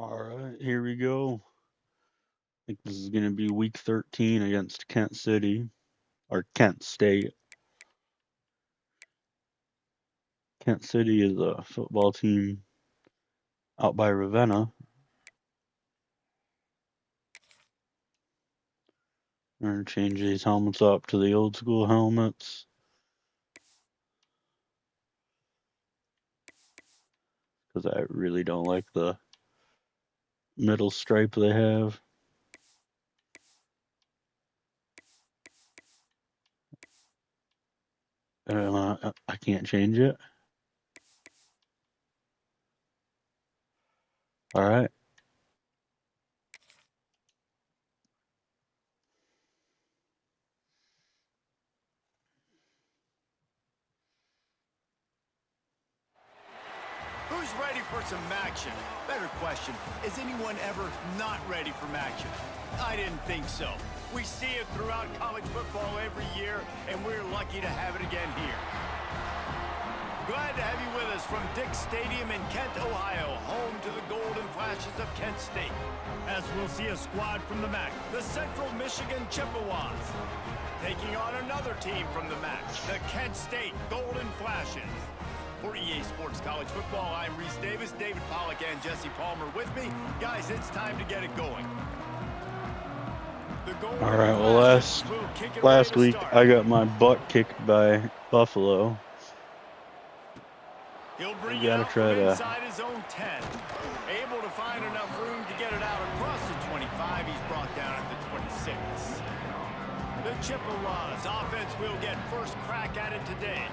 All right, here we go. I think this is going to be week 13 against Kent City, or Kent State. Kent City is a football team out by Ravenna. We're going to change these helmets up to the old school helmets. Because I really don't like the middle stripe they have. I can't change it. All right. Who's ready for some action? Better question, is anyone ever not ready for action? I didn't think so. We see it throughout college football every year, and we're lucky to have it again here. Glad to have you with us from Dick's Stadium in Kent, Ohio, home to the Golden Flashes of Kent State. As we'll see a squad from the MAC, the Central Michigan Chippewas, taking on another team from the MAC, the Kent State Golden Flashes. For EA Sports College Football, I'm Reese Davis, David Pollack, and Jesse Palmer with me. Guys, it's time to get it going. All right, well, last week I got my butt kicked by Buffalo. He'll bring You gotta it try to inside his own 10. Able to find enough room to get it out across the 25. He's brought down at the 26. The Chippewas offense will get first crack at it today.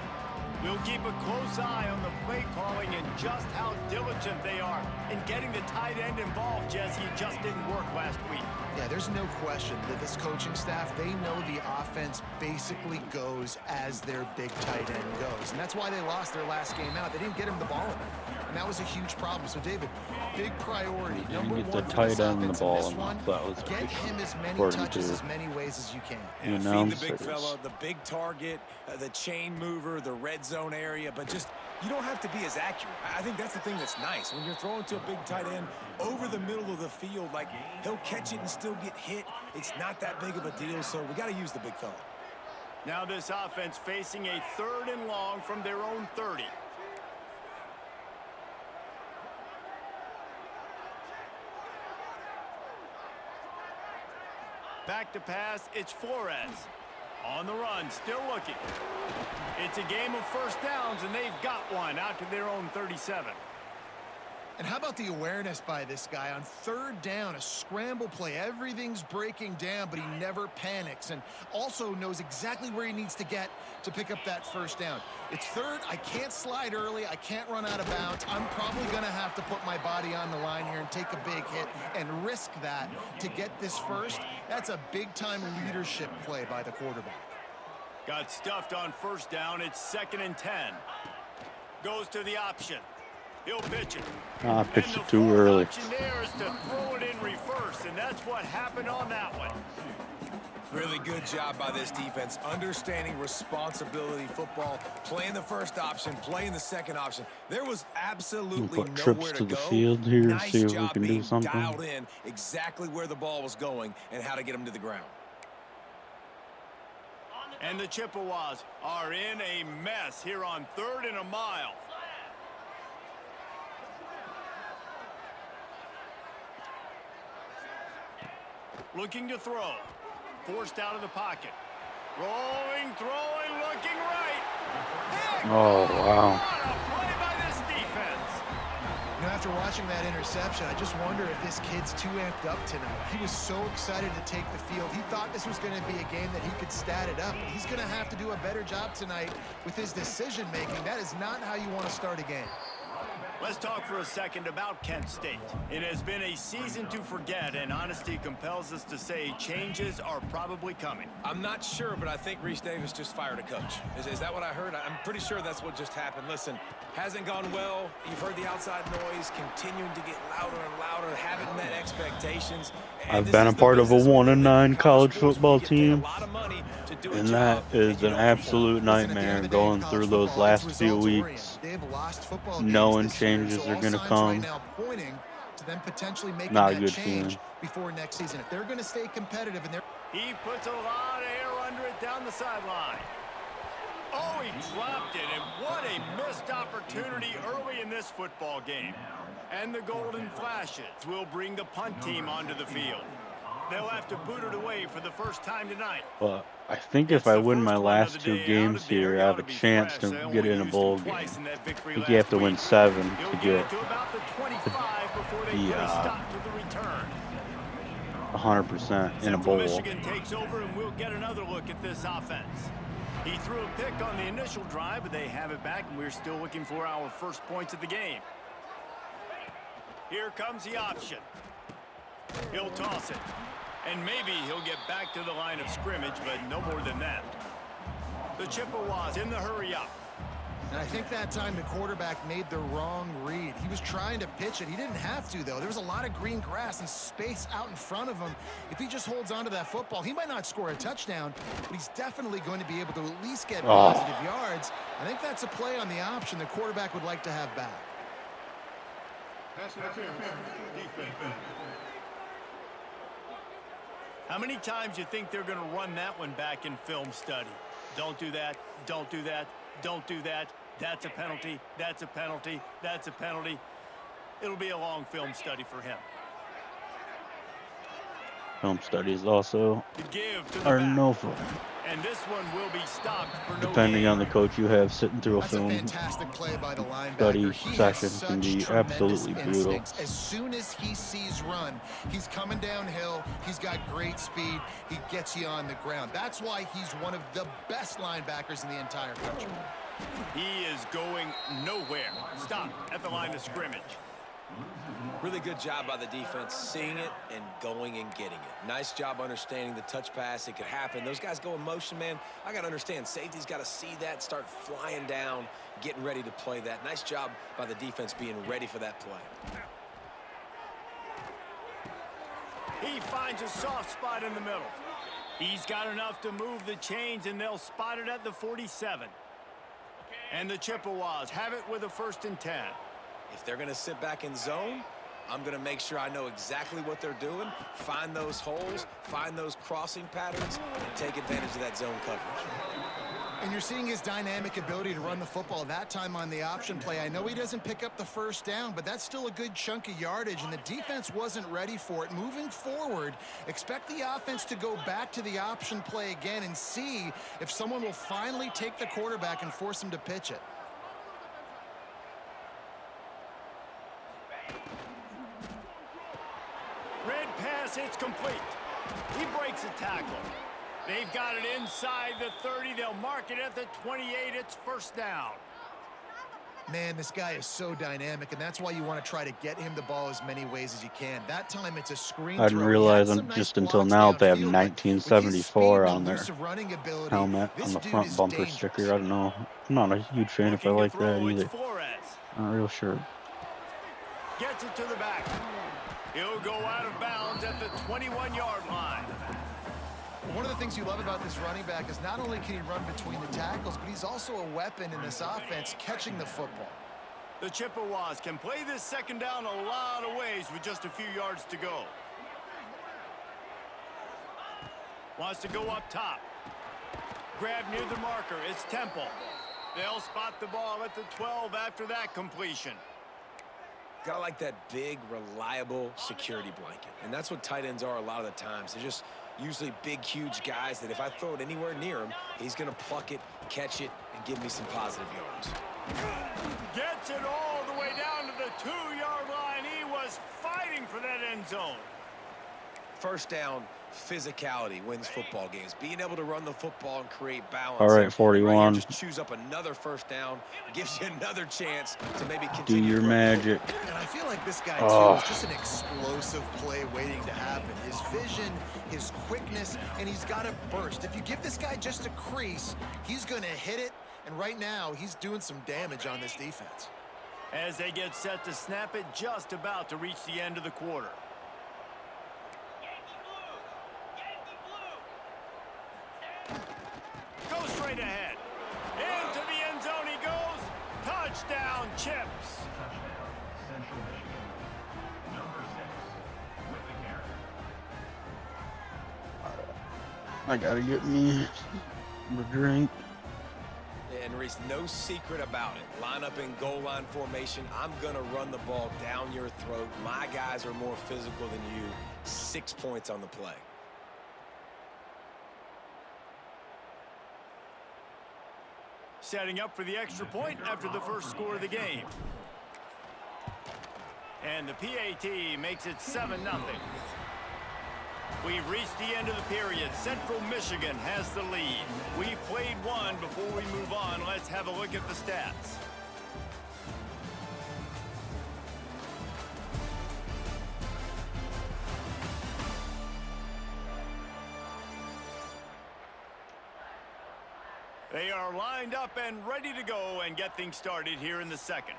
We'll keep a close eye on the play calling and just how diligent they are in getting the tight end involved, Jesse. It just didn't work last week. Yeah, there's no question that this coaching staff, they know the offense basically goes as their big tight end goes. And that's why they lost their last game out. They didn't get him the ball enough. And that was a huge problem. So, David, big priority. Number get one the for this tight end the offense ball in this enough. one, That was get him as many according touches to as many ways as you can. Yeah, the feed the big announcers. fella, the big target, the chain mover, the red zone area, but just you don't have to be as accurate. I think that's the thing that's nice. When you're throwing to a big tight end over the middle of the field, like he'll catch it and still get hit. It's not that big of a deal, so we got to use the big fella. Now this offense facing a 3rd and long from their own 30. Back to pass, it's Flores. On the run, still looking. It's a game of first downs, and they've got one out to their own 37. And how about the awareness by this guy on 3rd down, a scramble play. Everything's breaking down, but he never panics and also knows exactly where he needs to get to pick up that first down. It's 3rd. I can't slide early. I can't run out of bounds. I'm probably going to have to put my body on the line here and take a big hit and risk that to get this first. That's a big-time leadership play by the quarterback. Got stuffed on first down. It's 2nd and 10. Goes to the option. He'll pitch it. I pitched it too early. The option there is to throw it in reverse, and that's what happened on that one. Really good job by this defense, understanding responsibility football, playing the first option, playing the second option. There was absolutely Put trips nowhere to to the go. field here, Nice see if we job can do being something. dialed in exactly where the ball was going and how to get him to the ground. And the Chippewas are in a mess here on 3rd and a mile. Looking to throw. Forced out of the pocket. Rolling, throwing, looking right. Oh, wow. What a play by this defense. You know, after watching that interception, I just wonder if this kid's too amped up tonight. He was so excited to take the field. He thought this was going to be a game that he could stat it up. But he's going to have to do a better job tonight with his decision-making. That is not how you want to start a game. Let's talk for a second about Kent State. It has been a season to forget, and honesty compels us to say changes are probably coming. I'm not sure, but I think Reese Davis just fired a coach. Is that what I heard? I'm pretty sure that's what just happened. Listen, hasn't gone well. You've heard the outside noise continuing to get louder and louder, haven't met expectations. I've been a part of a 1-9 college football team, and that is an absolute nightmare going through those last few weeks, knowing changes are going to come. to them potentially making Not a that good change feeling. before next season. If they're going to stay competitive and they're... He puts a lot of air under it down the sideline. Oh, he dropped it, and what a missed opportunity early in this football game. And the Golden Flashes will bring the punt team onto the field. They'll have to boot it away for the first time tonight. But I think if I win my last 2 games here, I have a chance to get in a bowl game. I think you have to win 7 to get the 100% in a bowl. Michigan takes over, and we'll get another look at this offense. He threw a pick on the initial drive, but they have it back, and we're still looking for our first points of the game. Here comes the option. He'll toss it. And maybe he'll get back to the line of scrimmage, but no more than that. The Chippewas in the hurry up. And I think that time the quarterback made the wrong read. He was trying to pitch it. He didn't have to, though. There was a lot of green grass and space out in front of him. If he just holds on to that football, he might not score a touchdown, but he's definitely going to be able to at least get positive yards. I think that's a play on the option the quarterback would like to have back. How many times you think they're going to run that one back in film study? Don't do that. Don't do that. Don't do that. That's a penalty. That's a penalty. That's a penalty. It'll be a long film study for him. Film studies also are no fun. And this one will be stopped for depending on the coach you have sitting through a film play by the study session can be absolutely brutal. As soon as he sees run, he's coming downhill. He's got great speed. He gets you on the ground. That's why he's one of the best linebackers in the entire country. He is going nowhere. Stop at the line of scrimmage. Really good job by the defense, seeing it and going and getting it. Nice job understanding the touch pass. It could happen. Those guys go in motion, man. I got to understand. Safety's got to see that, start flying down, getting ready to play that. Nice job by the defense being ready for that play. He finds a soft spot in the middle. He's got enough to move the chains, and they'll spot it at the 47. And the Chippewas have it with a 1st and 10. If they're going to sit back in zone, I'm going to make sure I know exactly what they're doing, find those holes, find those crossing patterns, and take advantage of that zone coverage. And you're seeing his dynamic ability to run the football that time on the option play. I know he doesn't pick up the 1st down, but that's still a good chunk of yardage, and the defense wasn't ready for it. Moving forward, expect the offense to go back to the option play again and see if someone will finally take the quarterback and force him to pitch it. Red pass, it's complete. He breaks a tackle. They've got it inside the 30. They'll mark it at the 28. It's 1st down. Man, this guy is so dynamic, and that's why you want to try to get him the ball as many ways as you can. That time it's a screen I didn't realize just until now they have 1974 on their helmet on the front bumper sticker. I don't know. I'm not a huge fan if I like that either. Not real sure. Gets it to the back. He'll go out of bounds at the 21-yard line. One of the things you love about this running back is not only can he run between the tackles, but he's also a weapon in this offense catching the football. The Chippewas can play this 2nd down a lot of ways with just a few yards to go. Wants to go up top. Grab near the marker. It's Temple. They'll spot the ball at the 12 after that completion. Gotta like that big, reliable security blanket. And that's what tight ends are a lot of the times. They're just usually big, huge guys that if I throw it anywhere near him, he's going to pluck it, catch it, and give me some positive yards. Gets it all the way down to the 2-yard line. He was fighting for that end zone. 1st down, physicality wins football games. Being able to run the football and create balance. All right, 41. Just choose up another 1st down, gives you another chance to maybe Do continue. your magic. And I feel like this guy, too, is just an explosive play waiting to happen. His vision, his quickness, and he's got a burst. If you give this guy just a crease, he's going to hit it. And right now, he's doing some damage on this defense. As they get set to snap it, just about to reach the end of the quarter. Go straight ahead. Into the end zone he goes. Touchdown, Chips. I gotta get me a drink. And Reese, no secret about it. Line up in goal line formation. I'm going to run the ball down your throat. My guys are more physical than you. 6 points on the play. Setting up for the extra point after the first score of the game. And the PAT makes it 7-0. We've reached the end of the period. Central Michigan has the lead. We've played one. Before we move on, let's have a look at the stats. They are lined up and ready to go and get things started here in the second.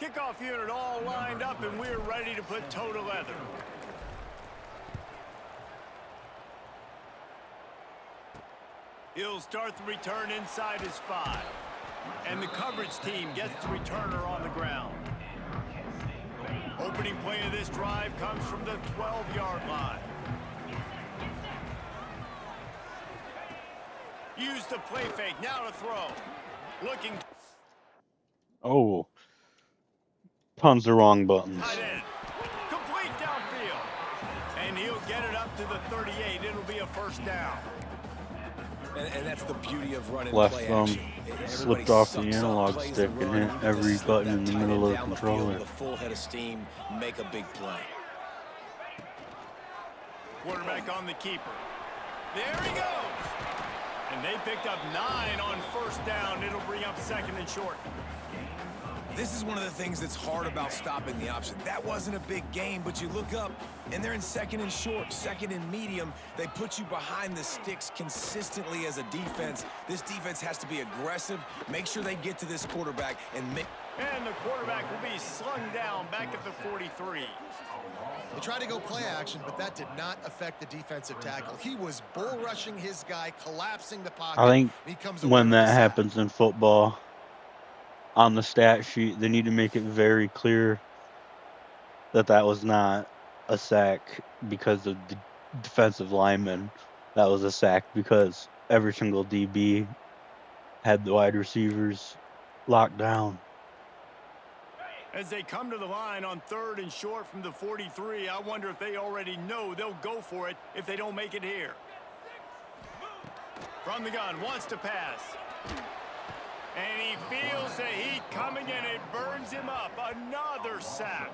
Kickoff unit all lined up, and we're ready to put toe to leather. He'll start the return inside his 5. And the coverage team gets the returner on the ground. Opening play of this drive comes from the 12-yard line. Use the play fake, now to throw. Looking. Oh. Tons of wrong buttons. Tight end. Complete downfield. And he'll get it up to the 38. It'll be a first down. And that's the beauty of running Left play thumb action. slipped off the analog stick and hit every button in the middle of the controller. With a full head of steam, make a big play. Quarterback on the keeper. There he goes. And they picked up 9 on first down. It'll bring up second and short. This is one of the things that's hard about stopping the option. That wasn't a big game, but you look up, and they're in second and short, second and medium. They put you behind the sticks consistently as a defense. This defense has to be aggressive, make sure they get to this quarterback, and make... And the quarterback will be slung down back at the 43. They tried to go play action, but that did not affect the defensive tackle. He was bull rushing his guy, collapsing the pocket. I think he comes when that happens in football, on the stat sheet, they need to make it very clear that that was not a sack because of the defensive lineman. That was a sack because every single DB had the wide receivers locked down. As they come to the line on third and short from the 43, I wonder if they already know they'll go for it if they don't make it here. From the gun, wants to pass. And he feels the heat coming, and it burns him up. Another sack.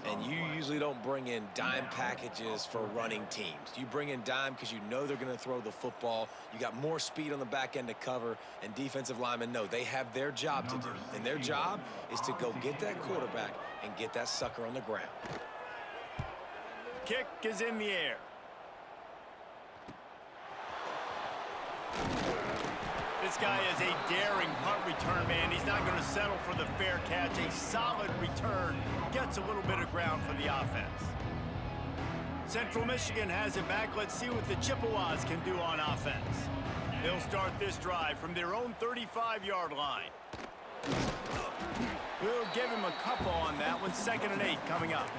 And you usually don't bring in dime packages for running teams. You bring in dime because you know they're going to throw the football. You got more speed on the back end to cover, and defensive linemen know they have their job to do. And their job is to go get that quarterback and get that sucker on the ground. Kick is in the air. This guy is a daring punt return man. He's not going to settle for the fair catch. A solid return. Gets a little bit of ground for the offense. Central Michigan has it back. Let's see what the Chippewas can do on offense. They'll start this drive from their own 35-yard line. We'll give him a couple on that one. 2nd and 8 coming up.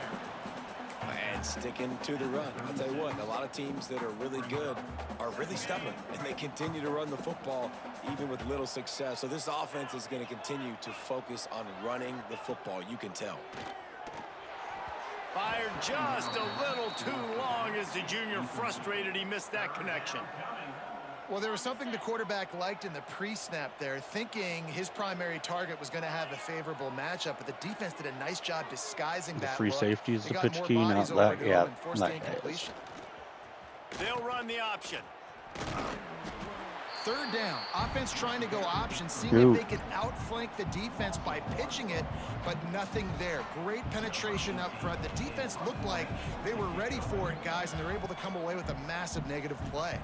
And sticking to the run. I'll tell you what, a lot of teams that are really good are really stubborn, and they continue to run the football even with little success. So this offense is going to continue to focus on running the football. You can tell. Fired just a little too long as the junior frustrated. He missed that connection. Well, there was something the quarterback liked in the pre-snap there, thinking his primary target was going to have a favorable matchup, but the defense did a nice job disguising The that free look. safety is They the got pitch more key, not bodies over that. to him Yeah, and forced that the guy is. incompletion. They'll run the option. 3rd down. Offense trying to go option, seeing if they can outflank the defense by pitching it, but nothing there. Great penetration up front. The defense looked like they were ready for it, guys, and they're able to come away with a massive negative play.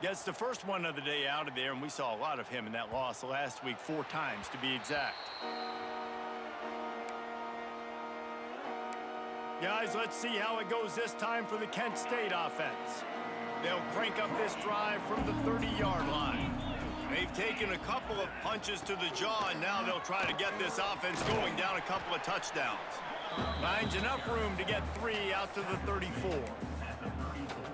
Gets the first one of the day out of there, and we saw a lot of him in that loss last week, 4 times to be exact. Guys, let's see how it goes this time for the Kent State offense. They'll crank up this drive from the 30-yard line. They've taken a couple of punches to the jaw, and now they'll try to get this offense going down a couple of touchdowns. Finds enough room to get 3 out to the 34.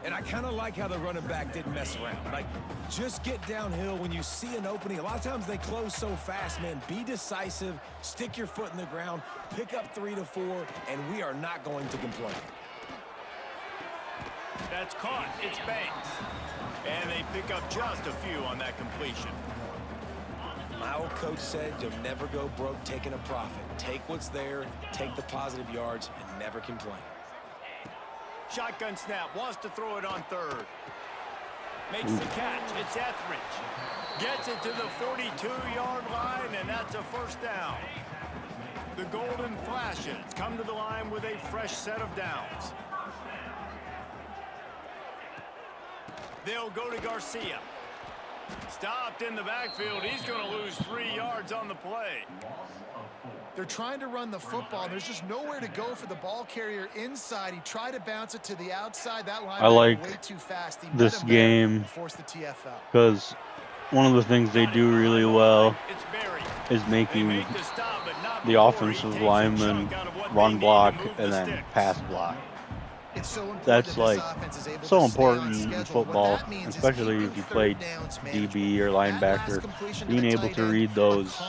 And I kind of like how the running back didn't mess around. Like, just get downhill when you see an opening. A lot of times they close so fast, man. Be decisive, stick your foot in the ground, pick up 3 to 4, and we are not going to complain. That's caught. It's Banks. And they pick up just a few on that completion. My old coach said you'll never go broke taking a profit. Take what's there, take the positive yards, and never complain. Shotgun snap. Wants to throw it on third. Makes the catch. It's Etheridge. Gets it to the 42-yard line, and that's a first down. The Golden Flashes come to the line with a fresh set of downs. They'll go to Garcia. Stopped in the backfield. He's going to lose 3 yards on the play. They're trying to run the football. There's just nowhere to go for the ball carrier inside. He tried to bounce it to the outside. That line like way too fast. He this game forced the TFL. because one of the things they do really well is making the offensive linemen run block and then pass block. It's so important That's like so important in schedule. football, especially if you play DB or linebacker. Being able to read those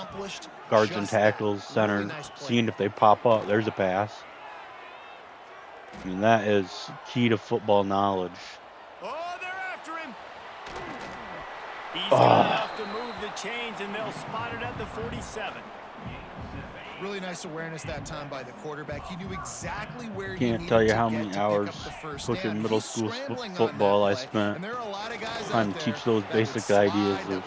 guards and tackles, center, seeing if they pop up, there's a pass. I mean, that is key to football knowledge. Oh, they're after him. He's got enough to move the chains, and they'll spot it at the 47. Really nice awareness that time by the quarterback. He knew exactly where he Can't tell you how many hours coaching middle school football I spent trying to teach those basic ideas of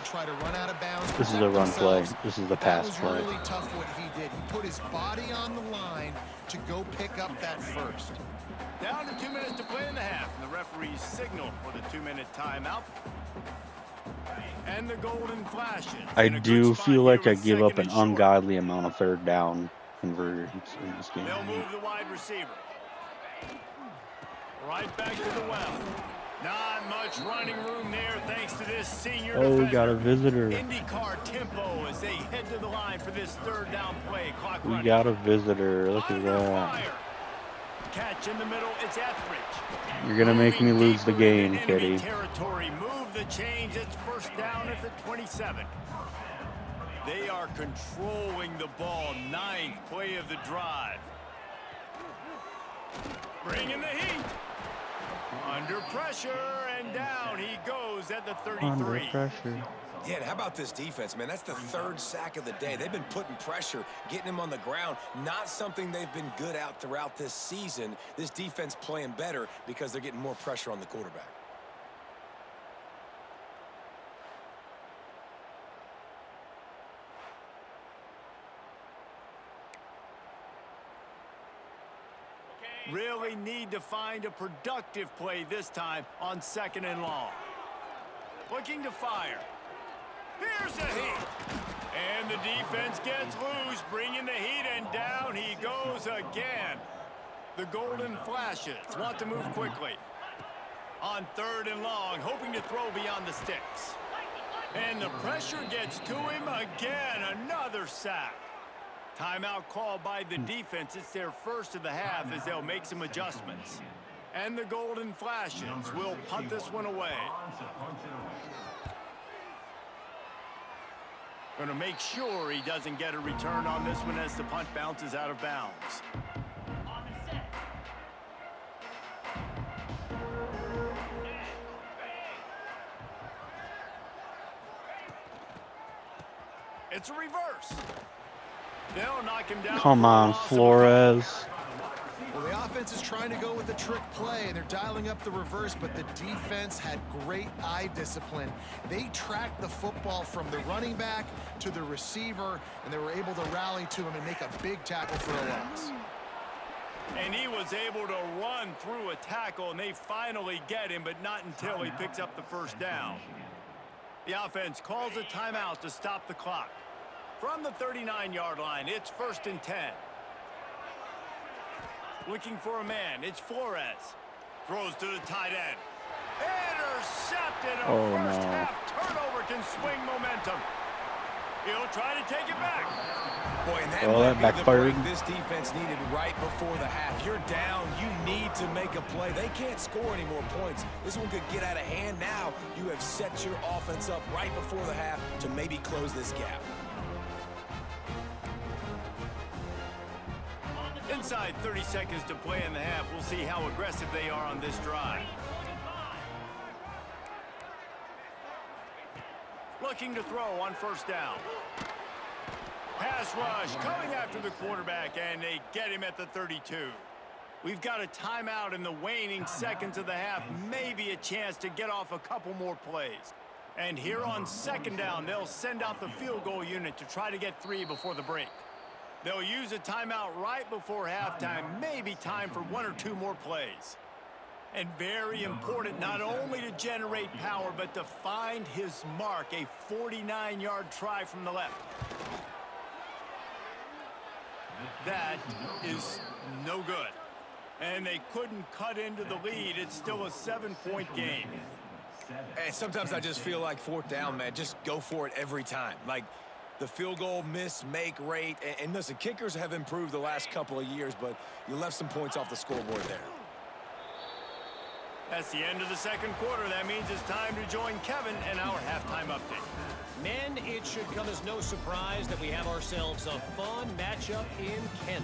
this is a run play, this is a pass play. It was really tough what he did. He put his body on the line to go pick up that first. Down to 2 minutes to play in the half, and the referees signal for the 2-minute timeout. And the Golden Flashes. I do feel like I give up an ungodly amount of third down conversions in this game. They'll move the wide receiver. Right back to the well. Not much running room there thanks to this senior defender. We got a visitor. IndyCar tempo as they head to the line for this third down play. Clock We running. got a visitor. Look at that. Fire. Catch in the middle. It's Etheridge. You're going to make me lose the game, Kitty. Territory. Move the chains. It's first down at the 27. They are controlling the ball. 9th play of the drive. Bringing the heat. Under pressure, and down he goes at the 33. Under pressure. Yeah, and how about this defense, man? That's the 3rd sack of the day. They've been putting pressure, getting him on the ground. Not something they've been good at throughout this season. This defense playing better because they're getting more pressure on the quarterback. Really need to find a productive play this time on 2nd and long. Looking to fire. Here's the heat. And the defense gets loose, bringing the heat, and down he goes again. The Golden Flashes want to move quickly. On 3rd and long, hoping to throw beyond the sticks. And the pressure gets to him again. Another sack. Timeout called by the defense. It's their first of the half as they'll make some adjustments. And the Golden Flashes will punt this one away. Going to make sure he doesn't get a return on this one as the punt bounces out of bounds. It's a reverse. They'll knock him down. Come on, Flores. Well, the offense is trying to go with a trick play, and they're dialing up the reverse, but the defense had great eye discipline. They tracked the football from the running back to the receiver, and they were able to rally to him and make a big tackle for a loss. And he was able to run through a tackle, and they finally get him, but not until he picks up the first down. The offense calls a timeout to stop the clock. From the 39-yard line, it's 1st and 10. Looking for a man, it's Flores. Throws to the tight end. Intercepted. A Oh, first no. half turnover can swing momentum. He'll try to take it back. Boy, and that Well, might that be the backfired. break this defense needed right before the half. You're down. You need to make a play. They can't score any more points. This one could get out of hand now. You have set your offense up right before the half to maybe close this gap. Inside 30 seconds to play in the half. We'll see how aggressive they are on this drive. Looking to throw on first down. Pass rush coming after the quarterback, and they get him at the 32. We've got a timeout in the waning seconds of the half. Maybe a chance to get off a couple more plays. And here on second down, they'll send out the field goal unit to try to get 3 before the break. They'll use a timeout right before halftime. Maybe time for 1 or 2 more plays. And very important, not only to generate power, but to find his mark. A 49-yard try from the left. That is no good. And they couldn't cut into the lead. It's still a 7-point game. And sometimes I just feel like fourth down, man, just go for it every time. Like the field goal miss-make rate. And listen, kickers have improved the last couple of years, but you left some points off the scoreboard there. That's the end of the second quarter. That means it's time to join Kevin and our halftime update. Men, it should come as no surprise that we have ourselves a fun matchup in Kent.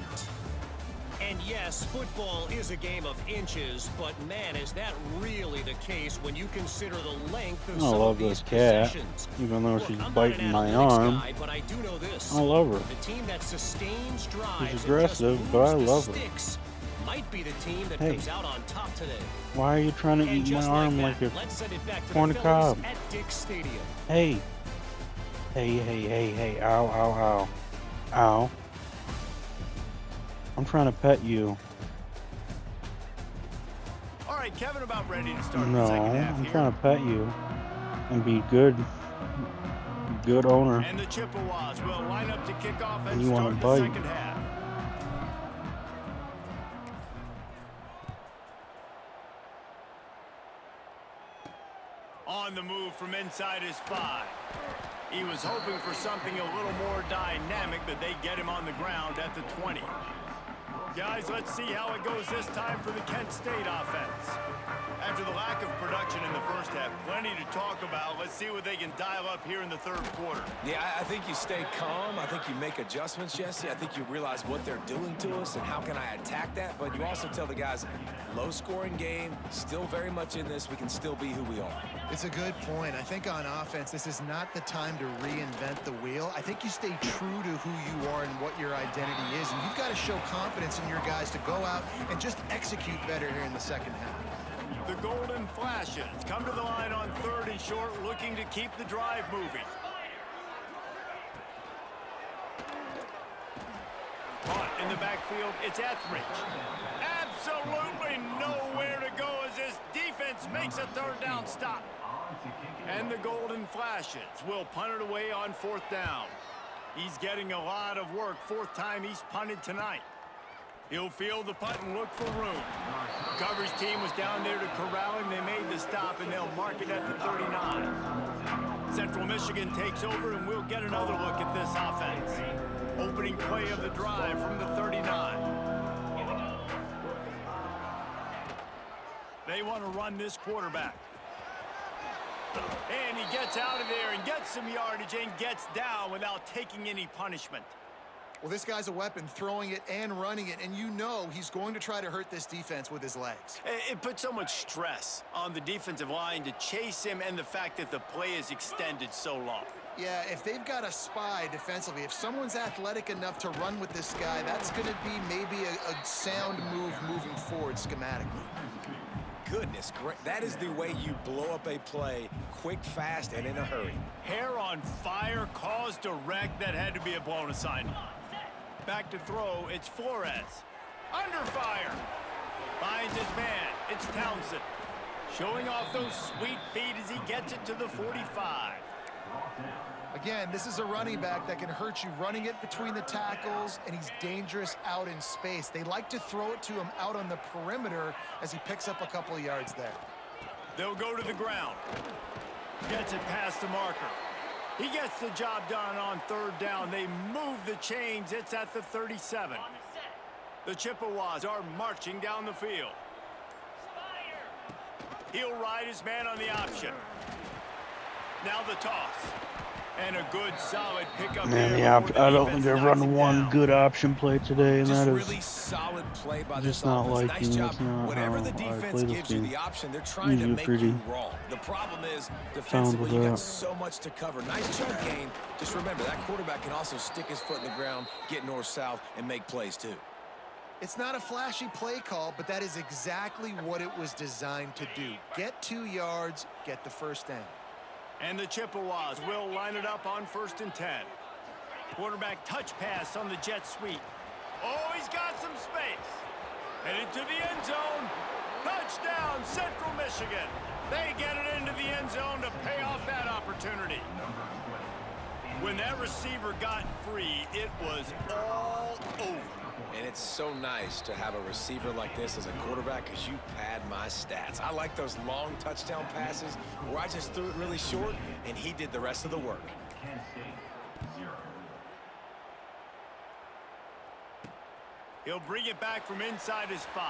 And yes, football is a game of inches, but man, is that really the case when you consider the length of some of these possessions. Even though Look, she's I'm biting not an my analytics arm. guy, but I do know this. I love her. The team that sustains drives She's and aggressive, just but I moves the love her. sticks might be the team that Hey. comes out on top today. Why are you trying to And eat my just arm like like that, a let's send it back to corn the to fellas cob? at Dick's Stadium. Hey. Hey. Ow, ow, ow. Ow. I'm trying to pet you. All right, Kevin, about ready to start No, the second half I'm here. trying to pet you. And be good. Good owner. And the Chippewas will line up to kick off and You wanna start the bite. second half. On the move from inside his 5. He was hoping for something a little more dynamic, but they get him on the ground at the 20. Guys, let's see how it goes this time for the Kent State offense. After the lack of production in the first half, plenty to talk about. Let's see what they can dial up here in the third quarter. Yeah, I think you stay calm. I think you make adjustments, Jesse. I think you realize what they're doing to us and how can I attack that. But you also tell the guys, low-scoring game, still very much in this. We can still be who we are. It's a good point. I think on offense, this is not the time to reinvent the wheel. I think you stay true to who you are and what your identity is. And you've got to show confidence in your guys to go out and just execute better here in the second half. The Golden Flashes come to the line on 3rd and short, looking to keep the drive moving. Punt in the backfield, it's Etheridge. Absolutely nowhere to go as this defense makes a 3rd down stop. And the Golden Flashes will punt it away on 4th down. He's getting a lot of work. 4th time he's punted tonight. He'll field the punt and look for room. The coverage team was down there to corral him. They made the stop, and they'll mark it at the 39. Central Michigan takes over, and we'll get another look at this offense. Opening play of the drive from the 39. They want to run this quarterback. And he gets out of there and gets some yardage and gets down without taking any punishment. Well, this guy's a weapon, throwing it and running it, and you know he's going to try to hurt this defense with his legs. It puts so much stress on the defensive line to chase him and the fact that the play is extended so long. Yeah, if they've got a spy defensively, if someone's athletic enough to run with this guy, that's going to be maybe a sound move moving forward schematically. Goodness, great. That is the way you blow up a play quick, fast, and in a hurry. Hair on fire, cause direct. That had to be a blown assignment. Back to throw, it's Flores. Under fire. Finds his man, it's Townsend. Showing off those sweet feet as he gets it to the 45. Again, this is a running back that can hurt you running it between the tackles, and he's dangerous out in space. They like to throw it to him out on the perimeter as he picks up a couple of yards there. They'll go to the ground. Gets it past the marker. He gets the job done on third down. They move the chains. It's at the 37. The Chippewas are marching down the field. He'll ride his man on the option. Now the toss. And a good, solid pickup. Man, I don't think they've run one good option play today, and that is really solid play by just this not offense. like Nice job. It's not Whatever how the I defense play this gives you game. the option, they're trying to make you wrong. The problem is defensively you got so much to cover. Nice chunk gain. Just remember that quarterback can also stick his foot in the ground, get north-south, and make plays too. It's not a flashy play call, but that is exactly what it was designed to do. Get 2 yards, get the first down. And the Chippewas will line it up on 1st and 10. Quarterback touch pass on the jet sweep. Oh, he's got some space. Headed to the end zone. Touchdown, Central Michigan. They get it into the end zone to pay off that opportunity. When that receiver got free, it was all over. And it's so nice to have a receiver like this as a quarterback because you pad my stats. I like those long touchdown passes where I just threw it really short and he did the rest of the work. He'll bring it back from inside his 5.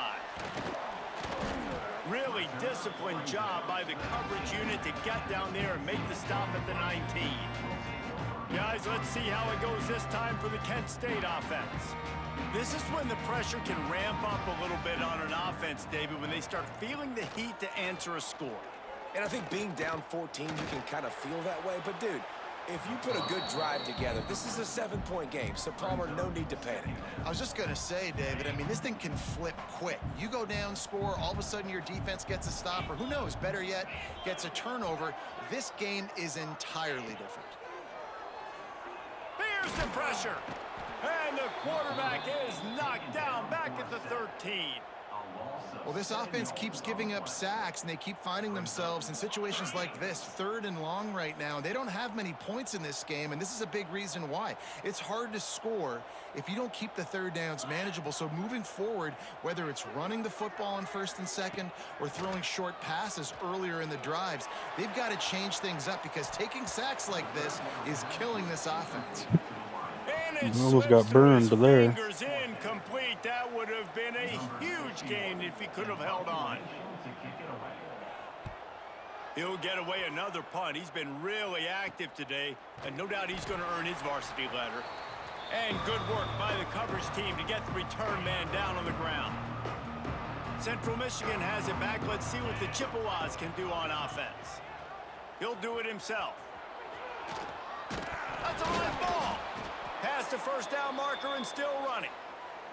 Really disciplined job by the coverage unit to get down there and make the stop at the 19. Guys, let's see how it goes this time for the Kent State offense. This is when the pressure can ramp up a little bit on an offense, David, when they start feeling the heat to answer a score. And I think being down 14, you can kind of feel that way. But, dude, if you put a good drive together, this is a 7-point game. So, Palmer, no need to panic. I was just going to say, David, I mean, this thing can flip quick. You go down, score, all of a sudden your defense gets a stop, or who knows, better yet, gets a turnover. This game is entirely different. Here's the pressure. And the quarterback is knocked down back at the 13. Well, this offense keeps giving up sacks, and they keep finding themselves in situations like this, 3rd and long right now. They don't have many points in this game, and this is a big reason why. It's hard to score if you don't keep the 3rd downs manageable. So moving forward, whether it's running the football on 1st and 2nd or throwing short passes earlier in the drives, they've got to change things up because taking sacks like this is killing this offense. Almost got burned there. Fingers incomplete. That would have been a huge gain if he could have held on. He'll get away another punt. He's been really active today, and no doubt he's going to earn his varsity letter. And good work by the coverage team to get the return man down on the ground. Central Michigan has it back. Let's see what the Chippewas can do on offense. He'll do it himself. That's a live ball. Past the 1st down marker and still running.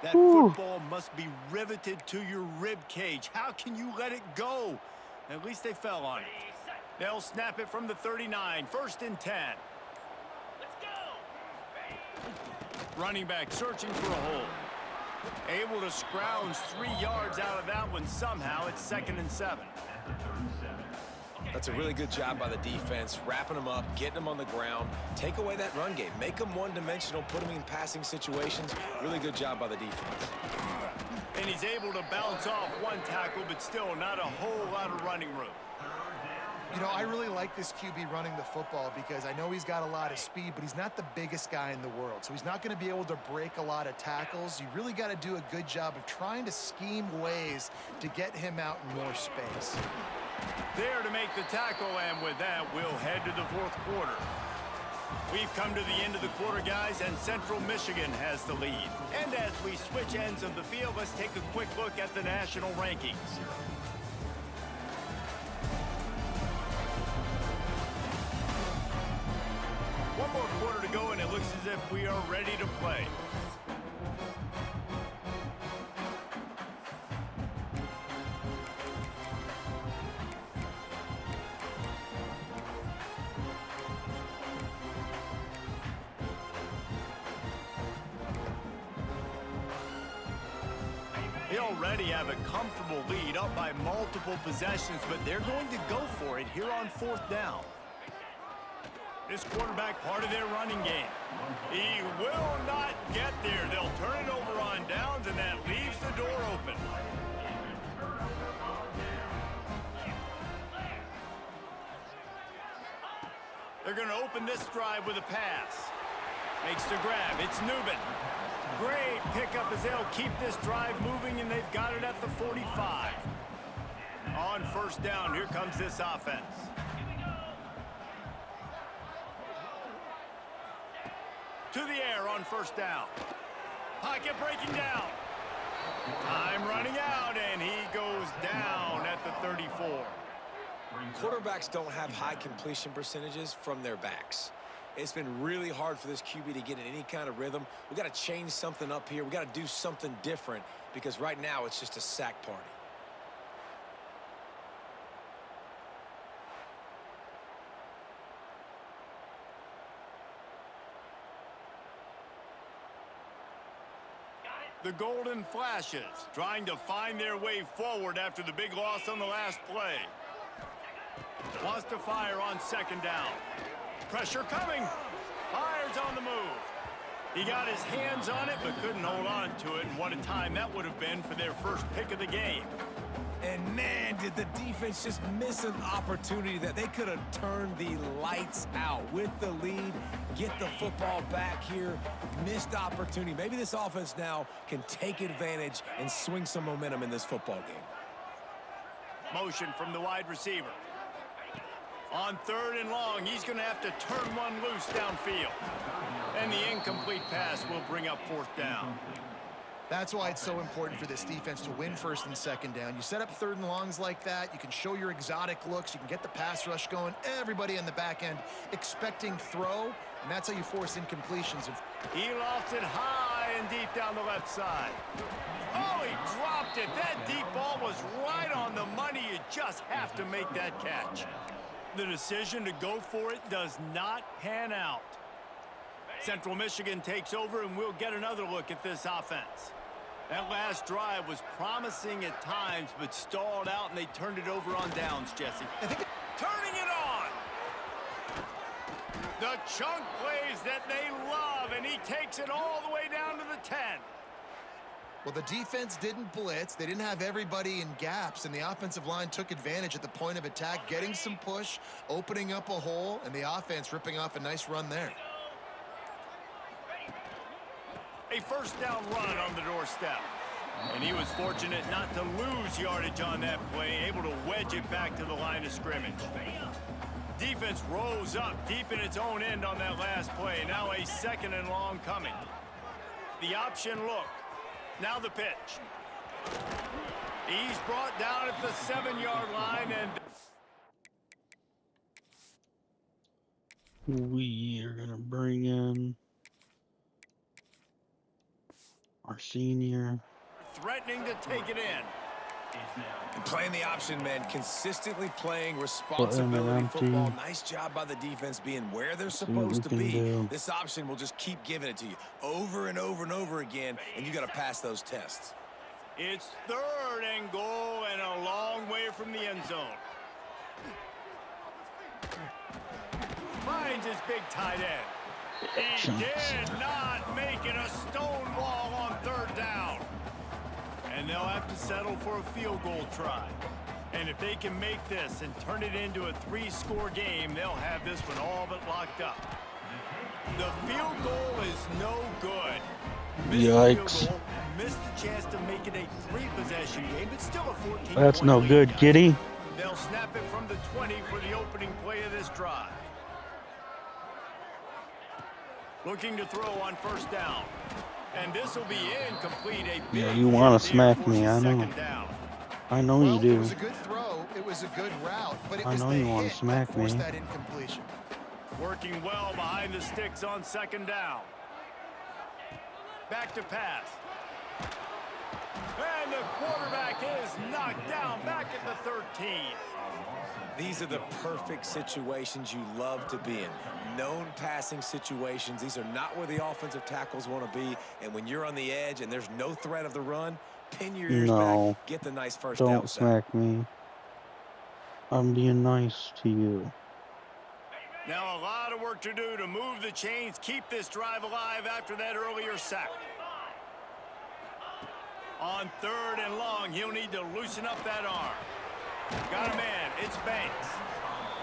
That football must be riveted to your rib cage. How can you let it go? At least they fell on it. They'll snap it from the 39. 1st and 10. Let's go. Running back searching for a hole. Able to scrounge 3 yards out of that one somehow. It's 2nd and 7. That's a really good job by the defense, wrapping them up, getting them on the ground, take away that run game, make them one-dimensional, put them in passing situations. Really good job by the defense. And he's able to bounce off one tackle, but still not a whole lot of running room. You know, I really like this QB running the football because I know he's got a lot of speed, but he's not the biggest guy in the world. So he's not going to be able to break a lot of tackles. You really got to do a good job of trying to scheme ways to get him out in more space. There to make the tackle, and with that, we'll head to the 4th quarter. We've come to the end of the quarter, guys, and Central Michigan has the lead. And as we switch ends of the field, let's take a quick look at the national rankings. One more quarter to go, and it looks as if we are ready to play. They already have a comfortable lead up by multiple possessions, but they're going to go for it here on 4th down. This quarterback part of their running game. He will not get there. They'll turn it over on downs, and that leaves the door open. They're going to open this drive with a pass. Makes the grab. It's Newman. Great pickup as they'll keep this drive moving, and they've got it at the 45. On first down, here comes this offense. To the air on first down. Pocket breaking down. Time running out, and he goes down at the 34. Quarterbacks don't have high completion percentages from their backs. It's been really hard for this QB to get in any kind of rhythm. We've got to change something up here. We've got to do something different because right now it's just a sack party. The Golden Flashes trying to find their way forward after the big loss on the last play. Wants to fire on second down. Pressure coming. Fires on the move. He got his hands on it but couldn't hold on to it, and what a time that would have been for their first pick of the game. And man, did the defense just miss an opportunity that they could have turned the lights out with the lead, get the football back here. Missed opportunity. Maybe this offense now can take advantage and swing some momentum in this football game. Motion from the wide receiver. On third and long, he's going to have to turn one loose downfield. And the incomplete pass will bring up fourth down. That's why it's so important for this defense to win first and second down. You set up third and longs like that, you can show your exotic looks, you can get the pass rush going, everybody in the back end expecting throw, and that's how you force incompletions. He lofts it high and deep down the left side. Oh, he dropped it. That deep ball was right on the money. You just have to make that catch. The decision to go for it does not pan out. Central Michigan takes over, and we'll get another look at this offense. That last drive was promising at times, but stalled out, and they turned it over on downs, Jesse. Turning it on. The chunk plays that they love, and he takes it all the way down to the 10. Well, the defense didn't blitz. They didn't have everybody in gaps, and the offensive line took advantage at the point of attack, getting some push, opening up a hole, and the offense ripping off a nice run there. A first down run on the doorstep. And he was fortunate not to lose yardage on that play, able to wedge it back to the line of scrimmage. Defense rose up deep in its own end on that last play. Now a second and long coming. The option look. Now the pitch. He's brought down at the 7-yard line, and we are going to bring in our senior. Threatening to take it in. And playing the option, man, consistently playing responsibility football. Nice job by the defense being where they're supposed to be. This option will just keep giving it to you over and over and over again, and you got to pass those tests. It's third and goal and a long way from the end zone. Finds his big tight end. He did not make it a stone wall on third down. And they'll have to settle for a field goal try. And if they can make this and turn it into a 3-score game, they'll have this one all but locked up. The field goal is no good. Yikes. Missed the chance to make it a 3-possession game, but still a 14-point That's no lead, good, guys. Kitty. They'll snap it from the 20 for the opening play of this drive. Looking to throw on first down. And this will be incomplete. Yeah, you want to smack me, I know. I know Well, you do. It was a good throw. It was a good route, but it I was know the you wanna hit smack that forced me. that incompletion. Working well behind the sticks on second down. Back to pass. And the quarterback is knocked down back at the 13. These are the perfect situations you love to be in. Known passing situations. These are not where the offensive tackles want to be. And when you're on the edge and there's no threat of the run, pin your ears back, get the nice first down. Don't smack me. I'm being nice to you. Now a lot of work to do to move the chains, keep this drive alive after that earlier sack. On third and long, he'll need to loosen up that arm. Got a man. It's Banks.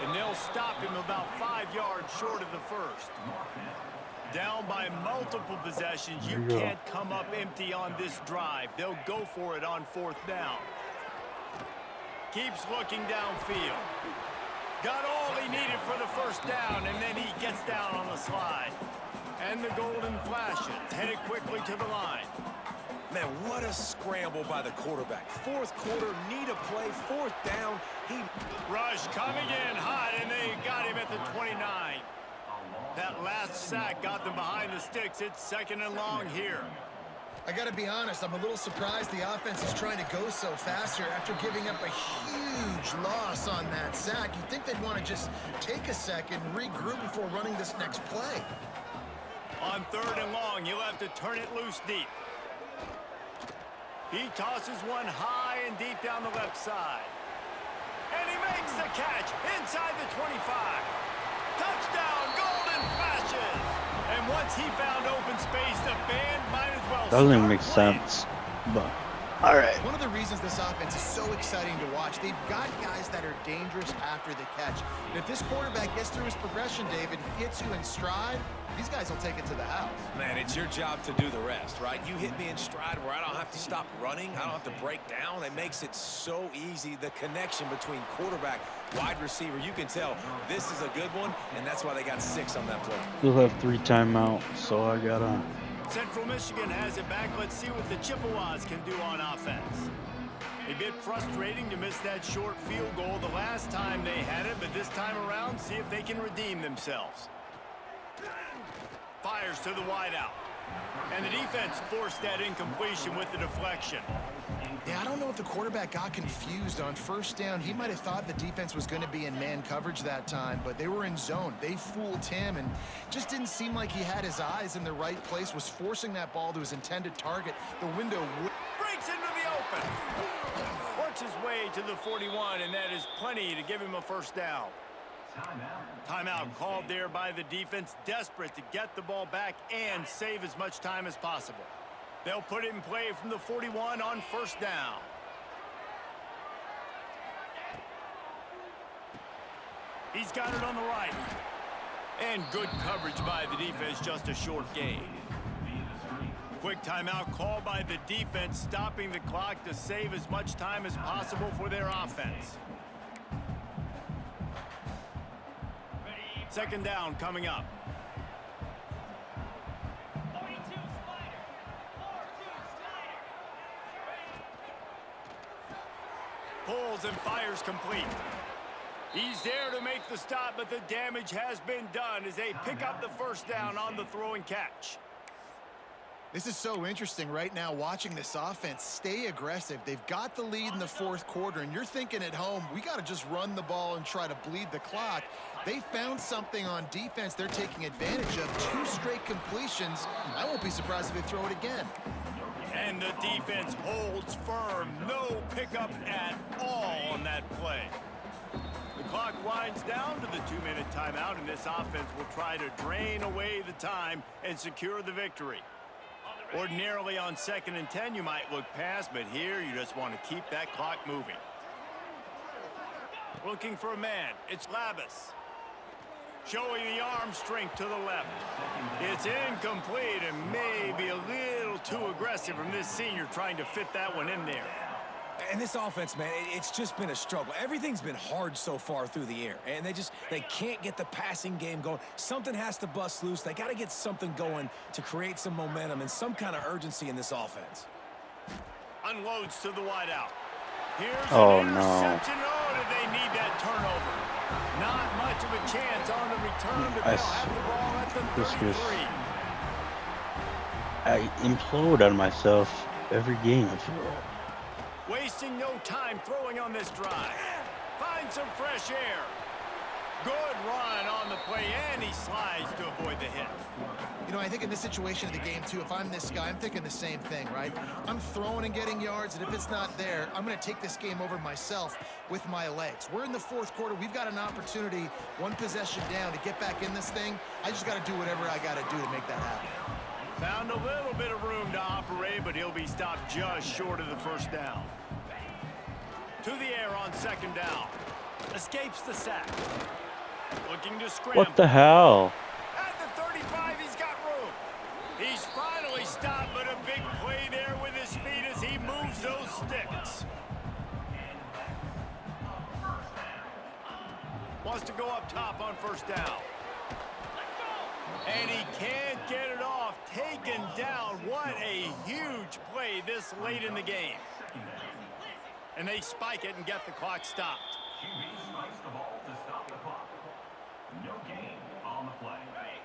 And they'll stop him about 5 yards short of the first. Down by multiple possessions. You can't come up empty on this drive. They'll go for it on 4th down. Keeps looking downfield. Got all he needed for the first down, and then he gets down on the slide. And the golden flashes, headed quickly to the line. Man, what a scramble by the quarterback. 4th quarter, need a play, 4th down. Rush coming in hot, and they got him at the 29. That last sack got them behind the sticks. It's 2nd and long here. I got to be honest, I'm a little surprised the offense is trying to go so fast here after giving up a huge loss on that sack. You'd think they'd want to just take a second, regroup before running this next play. On 3rd and long, you'll have to turn it loose deep. He tosses one high and deep down the left side. And he makes the catch inside the 25. Touchdown, golden flashes. And once he found open space, the band might as well Doesn't even make sense, but all right. One of the reasons this offense is so exciting to watch, they've got guys that are dangerous after the catch. And if this quarterback gets through his progression, David, hits you in stride, these guys will take it to the house. Man, it's your job to do the rest, right? You hit me in stride where I don't have to stop running. I don't have to break down. It makes it so easy. The connection between quarterback, wide receiver, you can tell this is a good one, and that's why they got 6 on that play. We'll have 3 timeouts, so I got on. Central Michigan has it back. Let's see what the Chippewas can do on offense. A bit frustrating to miss that short field goal the last time they had it, but this time around, see if they can redeem themselves. Fires to the wideout. And the defense forced that incompletion with the deflection. Yeah, I don't know if the quarterback got confused on 1st down. He might have thought the defense was going to be in man coverage that time, but they were in zone. They fooled him and just didn't seem like he had his eyes in the right place, was forcing that ball to his intended target. The window breaks into the open. Works his way to the 41, and that is plenty to give him a 1st down. Timeout called there by the defense, desperate to get the ball back and save as much time as possible. They'll put it in play from the 41 on 1st down. He's got it on the right. And good coverage by the defense, just a short gain. Quick timeout called by the defense, stopping the clock to save as much time as possible for their offense. 2nd down coming up. Pulls and fires complete. He's there to make the stop, but the damage has been done as they pick up the 1st down on the throw and catch. This is so interesting right now, watching this offense stay aggressive. They've got the lead in the 4th quarter, and you're thinking at home, we got to just run the ball and try to bleed the clock. They found something on defense they're taking advantage of. 2 straight completions. I won't be surprised if they throw it again. And the defense holds firm. No pickup at all on that play. The clock winds down to the 2-minute timeout, and this offense will try to drain away the time and secure the victory. Ordinarily on 2nd and 10, you might look past, but here you just want to keep that clock moving. Looking for a man. It's Labus. Showing the arm strength to the left. It's incomplete and maybe a little too aggressive from this senior trying to fit that one in there. And this offense, man, it's just been a struggle. Everything's been hard so far through the air, and they can't get the passing game going. Something has to bust loose. They got to get something going to create some momentum and some kind of urgency in this offense. Unloads to the wideout. Here's Oh, an no. interception. Oh, did they need that turnover? Not much of a chance on the return, but they'll have the ball at the 33. I implode on myself every game. I feel like. Wasting no time throwing on this drive. Find some fresh air. Good run on the play, and he slides to avoid the hit. You know, I think in this situation of the game, too, if I'm this guy, I'm thinking the same thing, right? I'm throwing and getting yards, and if it's not there, I'm going to take this game over myself with my legs. We're in the 4th quarter. We've got an opportunity, 1 possession down, to get back in this thing. I just got to do whatever I got to do to make that happen. Found a little bit of room to operate, but he'll be stopped just short of the 1st down. To the air on 2nd down. Escapes the sack. Looking to scramble. What the hell? At the 35, he's got room. He's finally stopped, but a big play there with his feet as he moves those sticks. Wants to go up top on first down. And he can't get it off. Taken down. What a huge play this late in the game. And they spike it and get the clock stopped.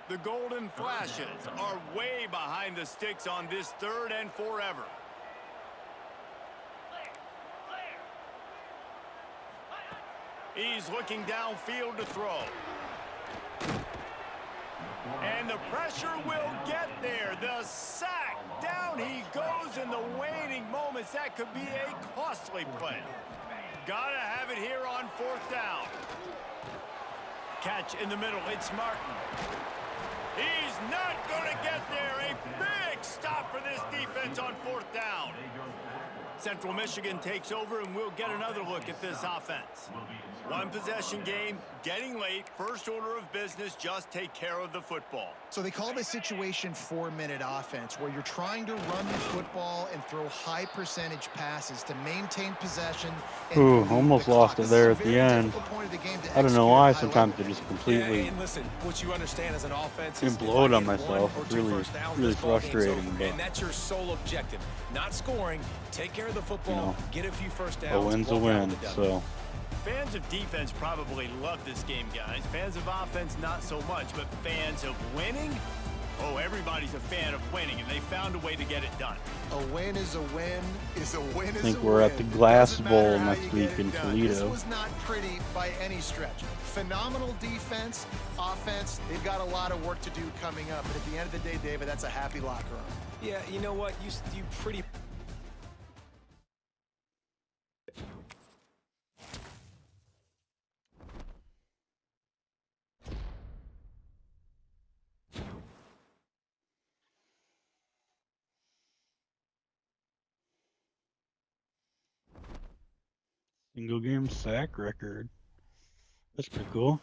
The Golden Flashes are way behind the sticks on this 3rd and forever. He's looking downfield to throw. And the pressure will get there. The sack. Down he goes in the waning moments. That could be a costly play. Gotta have it here on 4th down. Catch in the middle. It's Martin. He's not going to get there. A big stop for this defense on 4th down. Central Michigan takes over, and we'll get another look at this offense. One possession game, getting late, first order of business, just take care of the football. So they call this situation 4-minute offense, where you're trying to run the football and throw high percentage passes to maintain possession. Ooh, almost lost it there at the end. I don't know why sometimes they just completely and listen, what you understand as an offense implode on myself. It's really frustrating. And that's your sole objective. Not scoring, take care of the football, get a few first downs. A win's a win, so. Fans of defense probably love this game, guys. Fans of offense, not so much. But fans of winning? Oh, everybody's a fan of winning, and they found a way to get it done. A win is a win is a win is a win. I think we're at the Glass Bowl next week in Toledo. This was not pretty by any stretch. Phenomenal defense, offense. They've got a lot of work to do coming up. But at the end of the day, David, that's a happy locker room. Yeah, you know what? You pretty... Single game sack record. That's pretty cool.